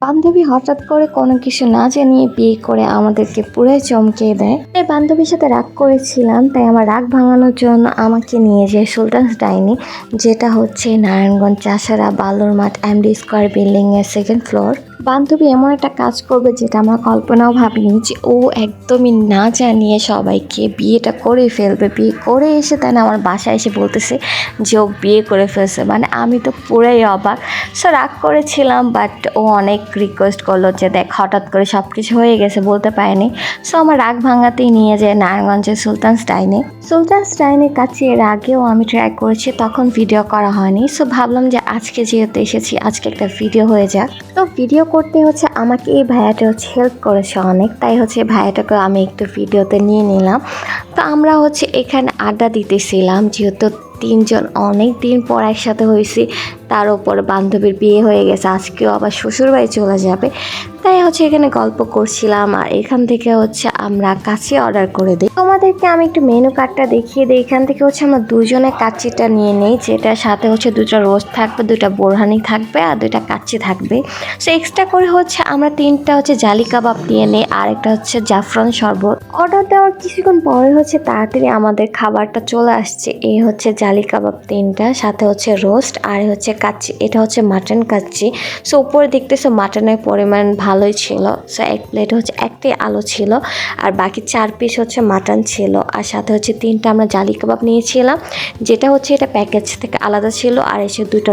বান্ধবী হঠাৎ করে কোনো কিছু না জানিয়ে বিয়ে করে আমাদেরকে পুরাই চমকে দেয়। এই বান্ধবীর সাথে রাগ করেছিলাম, তাই আমার রাগ ভাঙানোর জন্য আমাকে নিয়ে যায় সুলতানস ডাইনে, যেটা হচ্ছে নারায়ণগঞ্জ চাষারা বালুর মাঠ এমডি স্কোয়ার বিল্ডিং এর 2nd ফ্লোর। বান্ধবী এমন একটা কাজ করবে যেটা আমরা কল্পনাও ভাবিনি, যে ও একদমই না জানিয়ে সবাইকে বিয়েটা করে ফেলবে। বিয়ে করে এসে তাই না আমার বাসায় এসে বলতেছে যে ও বিয়ে করে ফেলছে, মানে আমি তো পুরাই অবাক। সো রাগ করেছিলাম, বাট ও অনেক রিকোয়েস্ট করলো যে দেখ হঠাৎ করে সব কিছু হয়ে গেছে, বলতে পারেনি। সো আমার রাগ ভাঙাতেই নিয়ে যায় নারায়ণগঞ্জের সুলতানস ডাইনে। সুলতানস ডাইনের কাছে এর আগেও আমি ট্রাই করেছি, তখন ভিডিও করা হয়নি। সো ভাবলাম যে আজকে যেহেতু এসেছি, আজকে একটা ভিডিও হয়ে যাক। তো ভিডিও করতে হচ্ছে আমাকে এই ভাইয়াটা হচ্ছে হেল্প করেছে অনেক, তাই হচ্ছে ভাইয়াটাকে আমি একটু ভিডিওতে নিয়ে নিলাম। তো আমরা হচ্ছে এখানে আড্ডা দিতেছিলাম, যেহেতু 3 জন অনেক দিন পর একসাথে হয়েছি, তার উপর বান্ধবীর বিয়ে হয়ে গেছে, আজকেও আবার শ্বশুরবাড়ি চলে যাবে, তাই হচ্ছে এখানে গল্প করছিলাম। আর এখান থেকে হচ্ছে আমরা কাচ্চি অর্ডার করে দিই। তোমাদেরকে আমি একটু মেনু কার্ডটা দেখিয়ে দিই। এখান থেকে হচ্ছে আমরা দুজনে কাচ্চিটা নিয়ে নিই, যেটার সাথে হচ্ছে 2টা রোস্ট থাকবে, 2টা বোরহানি থাকবে আর 2টা কাচ্চি থাকবে। সো এক্সট্রা করে হচ্ছে আমরা 3টা হচ্ছে জালি কাবাব নিয়ে নিই, আর একটা হচ্ছে জাফরান শরবত। অর্ডার দেওয়ার কিছুক্ষণ পরে হচ্ছে তাড়াতাড়ি আমাদের খাবারটা চলে আসছে। এই হচ্ছে জালি কাবাব 3টা, সাথে হচ্ছে রোস্ট আর হচ্ছে কাচ্চি। এটা হচ্ছে মাটন কাচ্চি। সো উপরে দেখতেছো মাটনের পরিমাণ ভালোই ছিল। সো 1 প্লেট হচ্ছে 1টাই আলু ছিল, আর বাকি 4 পিস হচ্ছে মাটন ছিল, আর সাথে হচ্ছে 3টা আমরা জালি কাবাব নিয়েছিলাম, যেটা হচ্ছে এটা প্যাকেজ থেকে আলাদা ছিল। আর এসে 2টা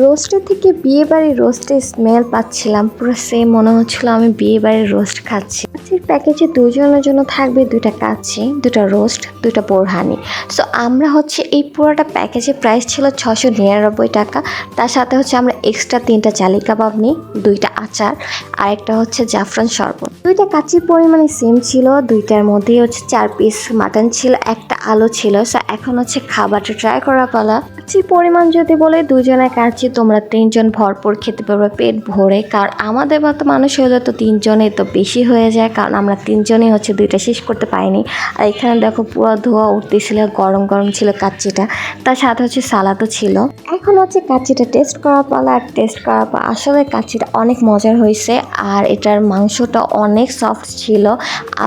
রোস্টের থেকে বিয়ে বাড়ির রোস্টের স্মেল পাচ্ছিলাম, পুরো সেম মনে হচ্ছিল আমি বিয়ে বাড়ির রোস্ট খাচ্ছি। প্যাকেজে 2 জনের জন্য থাকবে 2টা কাচ্চি, 2টা রোস্ট, 2টা বোরহানি। সো আমরা হচ্ছে এই পুরোটা প্যাকেজের প্রাইস ছিল 699 টাকা। তার সাথে হচ্ছে আমরা এক্সট্রা 3টা জালি কাবাব নিই, 2টা আচার আর একটা হচ্ছে জাফরান শরবত। 2টা কাচ্চির পরিমাণে সেম ছিল, 2টার মধ্যেই হচ্ছে 4 পিস মাটন ছিল, একটা আলু ছিল। সো এখন হচ্ছে খাবারটা ট্রাই করা পালা। কাচ্চির পরিমাণ যদি বলে 2 জনের কাচ্চি তোমরা 3 জন ভরপুর খেতে পারবে পেট ভরে, কারণ আমাদের মতো মানুষ হলে তো 3 জনে তো বেশি হয়ে যায়, কারণ আমরা 3 জনই হচ্ছে 2টা শেষ করতে পারিনি। আর এখানে দেখো পুরো ধোয়া উঠতেছিল, গরম গরম ছিল কাচ্চিটা, তার সাথে হচ্ছে সালাদও ছিল। এখন হচ্ছে কাচ্চিটা টেস্ট করা পালা। আর টেস্ট করার পর আসলে কাচ্চিটা অনেক মজার হয়েছে, আর এটার মাংসটা অনেক সফট ছিল,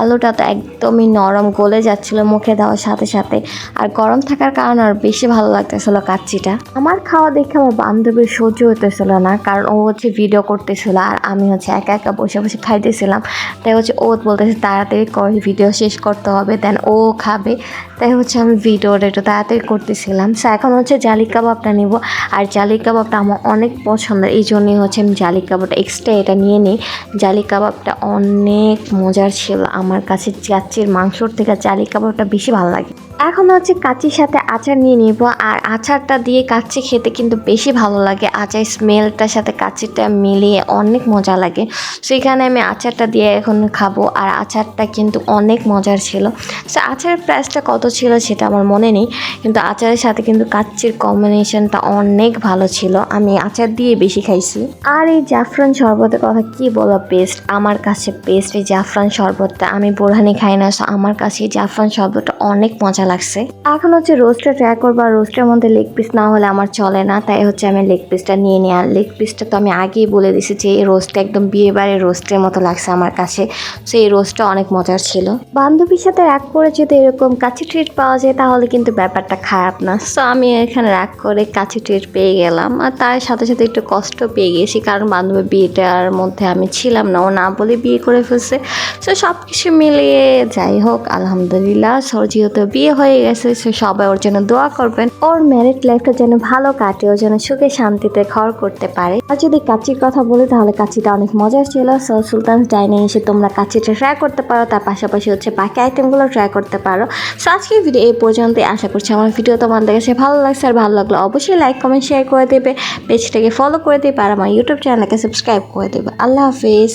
আলুটা তো একদমই নরম, গলে যাচ্ছিল মুখে দেওয়ার সাথে সাথে। আর গরম থাকার কারণে আর বেশি ভালো লাগতেছিল কাচ্চিটা। আমার খাওয়া দেখে আমার বান্ধবীর সহ্য হইতেছিল না, কারণ ও হচ্ছে ভিডিও করতেছিল আর আমি হচ্ছে একা একা বসে বসে খাইতেছিলাম। তাই হচ্ছে ও বলতেছে তাড়াতাড়ি কর, ভিডিও শেষ করতে হবে, দেন ও খাবে। তাই হচ্ছে আমি ভিডিওটা একটু তাড়াতাড়ি করতেছিলাম। সো এখন হচ্ছে জালি কাবাবটা নিব, আর জালি কাবাবটা আমার অনেক পছন্দের, এই জন্যই হচ্ছে আমি জালি কাবাবটা এক্সট্রা এটা নিয়ে নিই। জালি কাবাবটা অনেক মজার ছিল আমার কাছে, কাচ্চির মাংসর থেকে জালি কাবাবটা বেশি ভালো লাগে। এখন হচ্ছে কাচ্চির সাথে আচার নিয়ে নিব, আর আচারটা দিয়ে কাচ্চি খেতে কিন্তু বেশি ভালো লাগে। আচার স্মেলটার সাথে কাচ্চিটা মিলিয়ে অনেক মজা লাগে, সেখানে আমি আচারটা দিয়ে এখন খাবো। আর আচারটা কিন্তু অনেক মজার ছিল। সো আচারের প্রাইসটা কত ছিল সেটা আমার মনে নেই, কিন্তু আচারের সাথে কিন্তু কাচ্চির কম্বিনেশনটা অনেক ভালো ছিল, আমি আচার দিয়ে বেশি খাইছি। আর এই জাফরান শরবতের কথা কি বলো, বেস্ট, আমার কাছে বেস্ট এই জাফরান শরবতটা। আমি বোরহানি খাই না, সো আমার কাছে এই জাফরান শরবতটা অনেক মজা লাগছে। এখন হচ্ছে রোস্টটা ট্রাই করবো, আর রোস্টের মধ্যে লেগ পিস না হলে আমার চলে না, তাই হচ্ছে আমি লেগ পিসটা নিয়ে নিই। আর লেগ পিসটা তো আমি আগেই বলে দিয়েছি যে এই রোস্টটা একদম বিয়ে বাড়ির রোস্টের মতো লাগছে আমার কাছে। সো এই রোস্টটা অনেক মজার ছিল। বান্ধবীর সাথে রাগ করে যদি এরকম কাচ্চি ট্রিট পাওয়া যায় তাহলে কিন্তু ব্যাপারটা খারাপ না। সো আমি এখানে রাগ করে কাচ্চি ট্রিট পেয়ে গেলাম, আর তার সাথে সাথে একটু কষ্ট পেয়ে গেছি, কারণ বান্ধবীর বিয়েটার মধ্যে আমি ছিলাম না, ও না বলে বিয়ে করে ফেলছে। সো সব কিছু মিলিয়ে যাই হোক আলহামদুলিল্লাহ, যেহেতু বিয়ে হয়ে গেছে, সো সবাই ওর জন্য দোয়া করবেন, ওর ম্যারিড লাইফটা যেন ভালো কাটে, ও যেন সুখে শান্তিতে ঘর করতে পারে। আর যদি কাচ্চির কথা বলি তাহলে কাচ্চিটা অনেক মজার ছিল। সো সুলতানস ডাইনে এসে তোমরা কাচ্চিটা ট্রাই করতে পারো, তার পাশাপাশি হচ্ছে বাকি আইটেমগুলো ট্রাই করতে পারো। সো আজকের ভিডিও এই পর্যন্তই। আশা করছি আমার ভিডিও তোমাদের কাছে ভালো লাগছে, আর ভালো লাগলো অবশ্যই লাইক কমেন্ট শেয়ার করে দেবে, পেজটাকে ফলো করে দেবে, আর আমার ইউটিউব চ্যানেলকে সাবস্ক্রাইব করে দেবে। আল্লাহ হাফিজ।